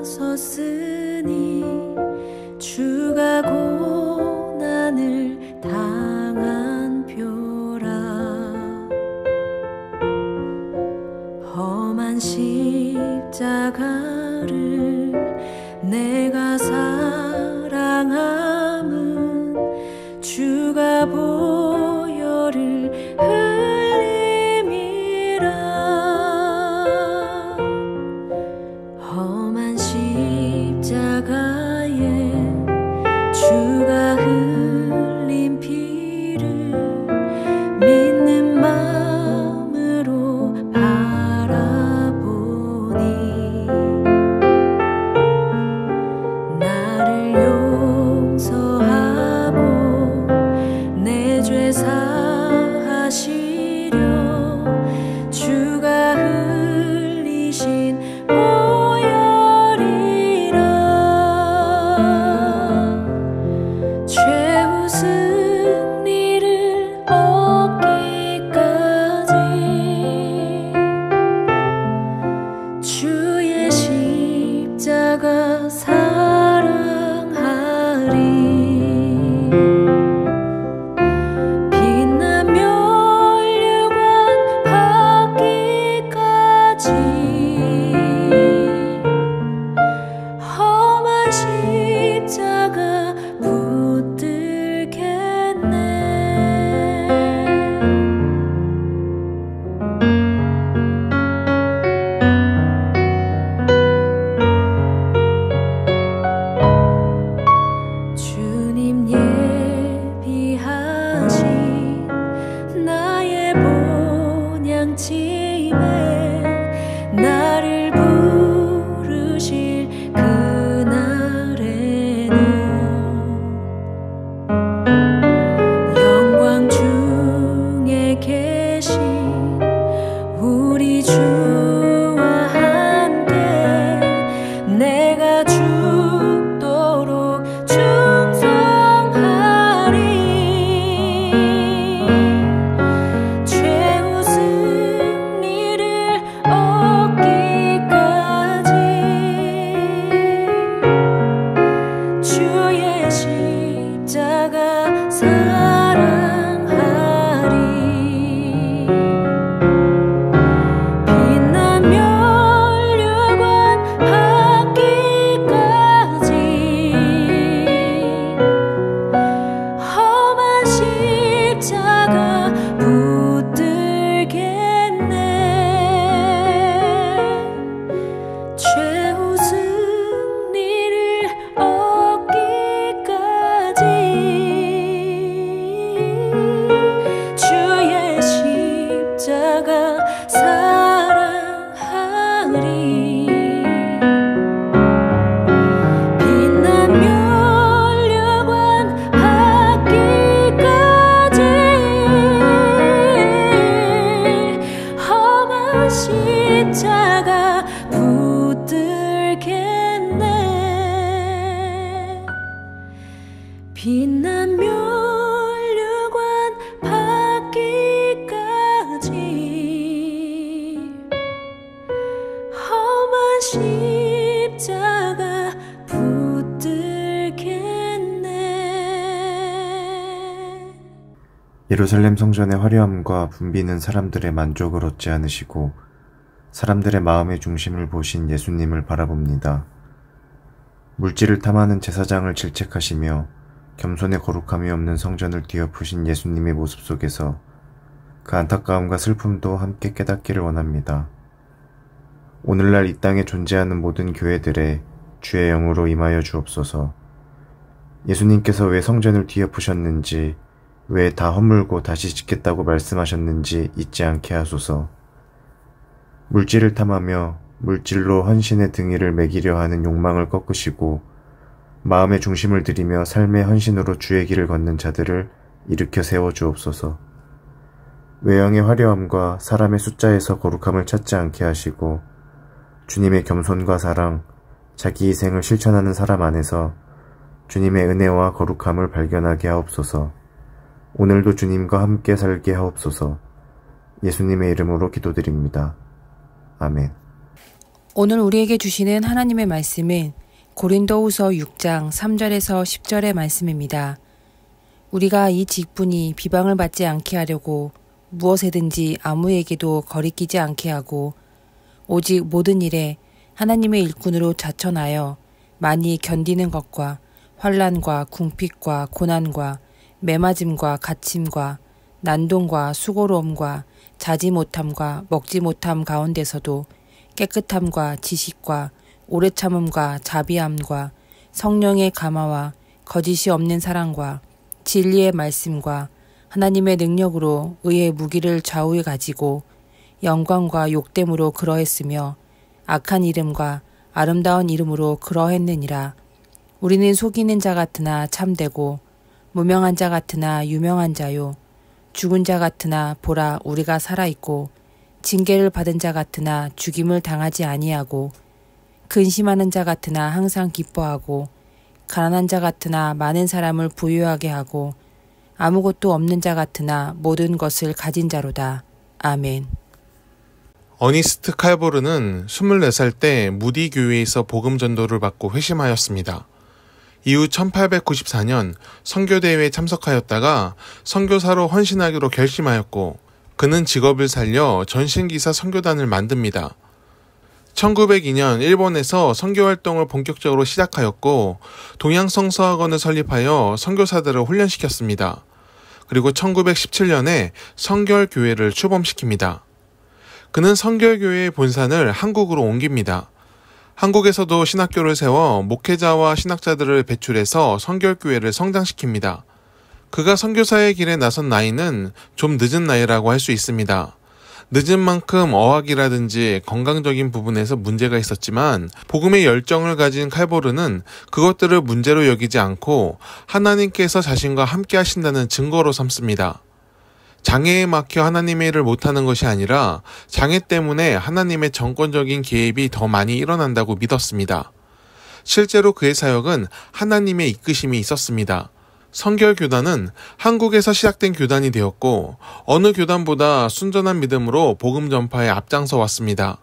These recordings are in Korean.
다가섰으니 주가 고난을 당한 표라. 험한 십자가를 내가 사랑함은 주가 보혈을 흘림이라. 험한 십자가에 주가 흘린 피를 믿는 마음으로 바라보니 나를 용서하고 내 죄 사하시려 주가 흘리신 보혈이라. 최후 승리를 얻기까지 주의 십자가 사랑하리. 빛난 면류관 받기까지 험한 십자가 붙들겠네. 주님 예비하신 나의 본향집에 나를 부르실 그날에는 영광 중에 계신 우리 주와 함께 내가 죽도록 충성하리. 최후 승리를 얻기까지 주의 십자가 사랑하리. 빛난 면류관 받기까지 험한 십자가 붙들겠네. 최후 승리를 얻기까지 주의 십자가 사랑하리. 빛난 면류관 받기까지 험한 십자가 붙들겠네. 빛난 면류관 받기까지 험한 십자가 붙들겠네. 예루살렘 성전의 화려함과 붐비는 사람들의 만족을 얻지 않으시고 사람들의 마음의 중심을 보신 예수님을 바라봅니다. 물질을 탐하는 제사장을 질책하시며 겸손의 거룩함이 없는 성전을 뒤엎으신 예수님의 모습 속에서 그 안타까움과 슬픔도 함께 깨닫기를 원합니다. 오늘날 이 땅에 존재하는 모든 교회들에 주의 영으로 임하여 주옵소서. 예수님께서 왜 성전을 뒤엎으셨는지, 왜 다 허물고 다시 짓겠다고 말씀하셨는지 잊지 않게 하소서. 물질을 탐하며 물질로 헌신의 등이를 매기려 하는 욕망을 꺾으시고 마음의 중심을 들이며 삶의 헌신으로 주의 길을 걷는 자들을 일으켜 세워 주옵소서. 외형의 화려함과 사람의 숫자에서 거룩함을 찾지 않게 하시고 주님의 겸손과 사랑, 자기 희생을 실천하는 사람 안에서 주님의 은혜와 거룩함을 발견하게 하옵소서. 오늘도 주님과 함께 살게 하옵소서. 예수님의 이름으로 기도드립니다. 아멘. 오늘 우리에게 주시는 하나님의 말씀은 고린도후서 6장 3절에서 10절의 말씀입니다. 우리가 이 직분이 비방을 받지 않게 하려고 무엇에든지 아무에게도 거리끼지 않게 하고 오직 모든 일에 하나님의 일꾼으로 자천하여 많이 견디는 것과 환난과 궁핍과 고난과 매맞음과 갇힘과 난동과 수고로움과 자지 못함과 먹지 못함 가운데서도 깨끗함과 지식과 오래 참음과 자비함과 성령의 감화와 거짓이 없는 사랑과 진리의 말씀과 하나님의 능력으로 의의 무기를 좌우에 가지고 영광과 욕됨으로 그러했으며 악한 이름과 아름다운 이름으로 그러했느니라. 우리는 속이는 자 같으나 참되고 무명한 자 같으나 유명한 자요 죽은 자 같으나 보라 우리가 살아있고 징계를 받은 자 같으나 죽임을 당하지 아니하고 근심하는 자 같으나 항상 기뻐하고 가난한 자 같으나 많은 사람을 부유하게 하고 아무것도 없는 자 같으나 모든 것을 가진 자로다. 아멘. 어니스트 칼보르는 24살 때 무디 교회에서 복음 전도를 받고 회심하였습니다. 이후 1894년 선교대회에 참석하였다가 선교사로 헌신하기로 결심하였고 그는 직업을 살려 전신기사 선교단을 만듭니다. 1902년 일본에서 선교활동을 본격적으로 시작하였고 동양성서학원을 설립하여 선교사들을 훈련시켰습니다. 그리고 1917년에 성결교회를 출범시킵니다. 그는 성결교회의 본산을 한국으로 옮깁니다. 한국에서도 신학교를 세워 목회자와 신학자들을 배출해서 성결교회를 성장시킵니다. 그가 선교사의 길에 나선 나이는 좀 늦은 나이라고 할 수 있습니다. 늦은 만큼 어학이라든지 건강적인 부분에서 문제가 있었지만 복음의 열정을 가진 칼보르는 그것들을 문제로 여기지 않고 하나님께서 자신과 함께 하신다는 증거로 삼습니다. 장애에 막혀 하나님의 일을 못하는 것이 아니라 장애 때문에 하나님의 정권적인 개입이 더 많이 일어난다고 믿었습니다. 실제로 그의 사역은 하나님의 이끄심이 있었습니다. 성결교단은 한국에서 시작된 교단이 되었고 어느 교단보다 순전한 믿음으로 복음 전파에 앞장서 왔습니다.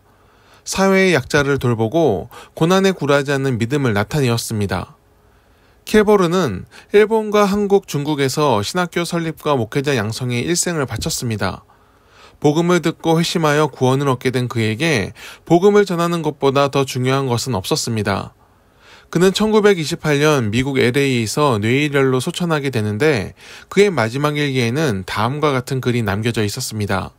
사회의 약자를 돌보고 고난에 굴하지 않는 믿음을 나타내었습니다. 킬보르는 일본과 한국, 중국에서 신학교 설립과 목회자 양성에 일생을 바쳤습니다. 복음을 듣고 회심하여 구원을 얻게 된 그에게 복음을 전하는 것보다 더 중요한 것은 없었습니다. 그는 1928년 미국 LA에서 뇌일혈로 소천하게 되는데 그의 마지막 일기에는 다음과 같은 글이 남겨져 있었습니다.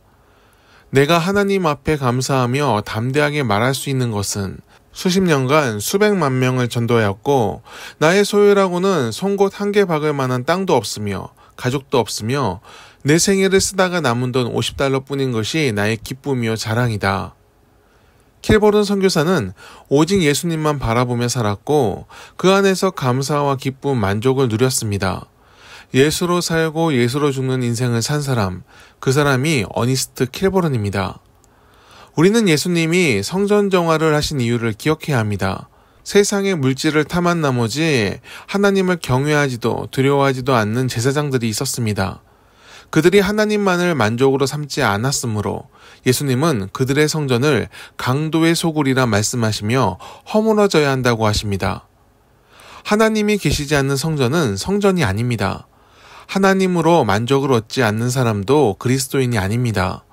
내가 하나님 앞에 감사하며 담대하게 말할 수 있는 것은 수십 년간 수백만 명을 전도하였고 나의 소유라고는 송곳 한 개 박을 만한 땅도 없으며 가족도 없으며 내 생애를 쓰다가 남은 돈 $50 뿐인 것이 나의 기쁨이요 자랑이다. 킬보른 선교사는 오직 예수님만 바라보며 살았고 그 안에서 감사와 기쁨, 만족을 누렸습니다. 예수로 살고 예수로 죽는 인생을 산 사람, 그 사람이 어니스트 킬보른입니다. 우리는 예수님이 성전 정화를 하신 이유를 기억해야 합니다. 세상의 물질을 탐한 나머지 하나님을 경외하지도 두려워하지도 않는 제사장들이 있었습니다. 그들이 하나님만을 만족으로 삼지 않았으므로 예수님은 그들의 성전을 강도의 소굴이라 말씀하시며 허물어져야 한다고 하십니다. 하나님이 계시지 않는 성전은 성전이 아닙니다. 하나님으로 만족을 얻지 않는 사람도 그리스도인이 아닙니다.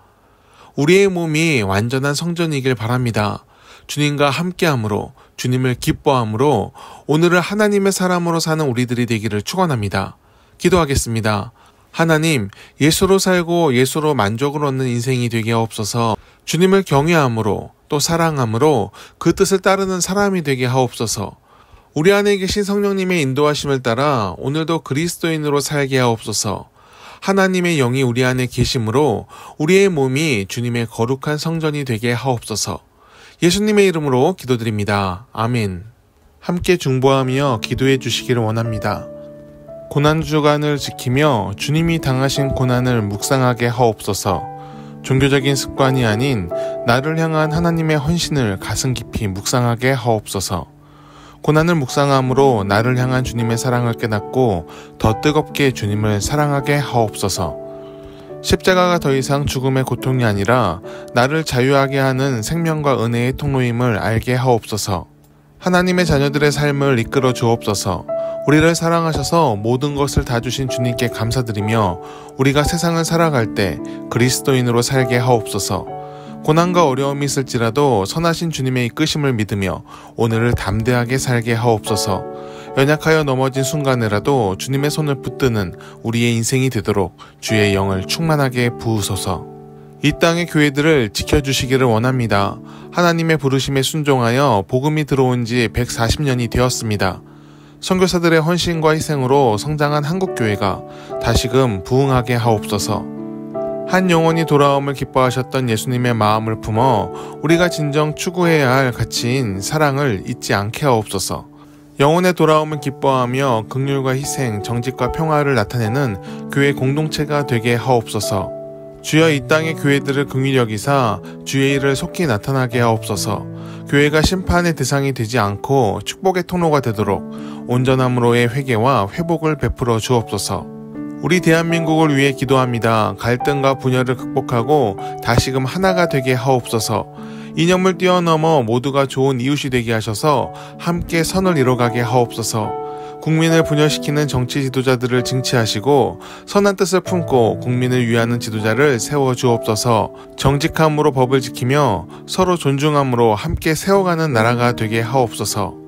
우리의 몸이 완전한 성전이길 바랍니다. 주님과 함께함으로, 주님을 기뻐함으로 오늘을 하나님의 사람으로 사는 우리들이 되기를 축원합니다. 기도하겠습니다. 하나님, 예수로 살고 예수로 만족을 얻는 인생이 되게 하옵소서. 주님을 경외함으로 또 사랑함으로 그 뜻을 따르는 사람이 되게 하옵소서. 우리 안에 계신 성령님의 인도하심을 따라 오늘도 그리스도인으로 살게 하옵소서. 하나님의 영이 우리 안에 계심으로 우리의 몸이 주님의 거룩한 성전이 되게 하옵소서. 예수님의 이름으로 기도드립니다. 아멘. 함께 중보하며 기도해 주시기를 원합니다. 고난주간을 지키며 주님이 당하신 고난을 묵상하게 하옵소서. 종교적인 습관이 아닌 나를 향한 하나님의 헌신을 가슴 깊이 묵상하게 하옵소서. 고난을 묵상함으로 나를 향한 주님의 사랑을 깨닫고 더 뜨겁게 주님을 사랑하게 하옵소서. 십자가가 더 이상 죽음의 고통이 아니라 나를 자유하게 하는 생명과 은혜의 통로임을 알게 하옵소서. 하나님의 자녀들의 삶을 이끌어 주옵소서. 우리를 사랑하셔서 모든 것을 다 주신 주님께 감사드리며 우리가 세상을 살아갈 때 그리스도인으로 살게 하옵소서. 고난과 어려움이 있을지라도 선하신 주님의 이끄심을 믿으며 오늘을 담대하게 살게 하옵소서. 연약하여 넘어진 순간에라도 주님의 손을 붙드는 우리의 인생이 되도록 주의 영을 충만하게 부으소서. 이 땅의 교회들을 지켜주시기를 원합니다. 하나님의 부르심에 순종하여 복음이 들어온 지 140년이 되었습니다. 선교사들의 헌신과 희생으로 성장한 한국교회가 다시금 부흥하게 하옵소서. 한 영혼이 돌아옴을 기뻐하셨던 예수님의 마음을 품어 우리가 진정 추구해야 할 가치인 사랑을 잊지 않게 하옵소서. 영혼의 돌아옴을 기뻐하며 긍휼과 희생, 정직과 평화를 나타내는 교회 공동체가 되게 하옵소서. 주여 이 땅의 교회들을 긍휼히 여기사 주의 일을 속히 나타나게 하옵소서. 교회가 심판의 대상이 되지 않고 축복의 통로가 되도록 온전함으로의 회개와 회복을 베풀어 주옵소서. 우리 대한민국을 위해 기도합니다. 갈등과 분열을 극복하고 다시금 하나가 되게 하옵소서. 이념을 뛰어넘어 모두가 좋은 이웃이 되게 하셔서 함께 선을 이뤄가게 하옵소서. 국민을 분열시키는 정치 지도자들을 징치하시고 선한 뜻을 품고 국민을 위하는 지도자를 세워주옵소서. 정직함으로 법을 지키며 서로 존중함으로 함께 세워가는 나라가 되게 하옵소서.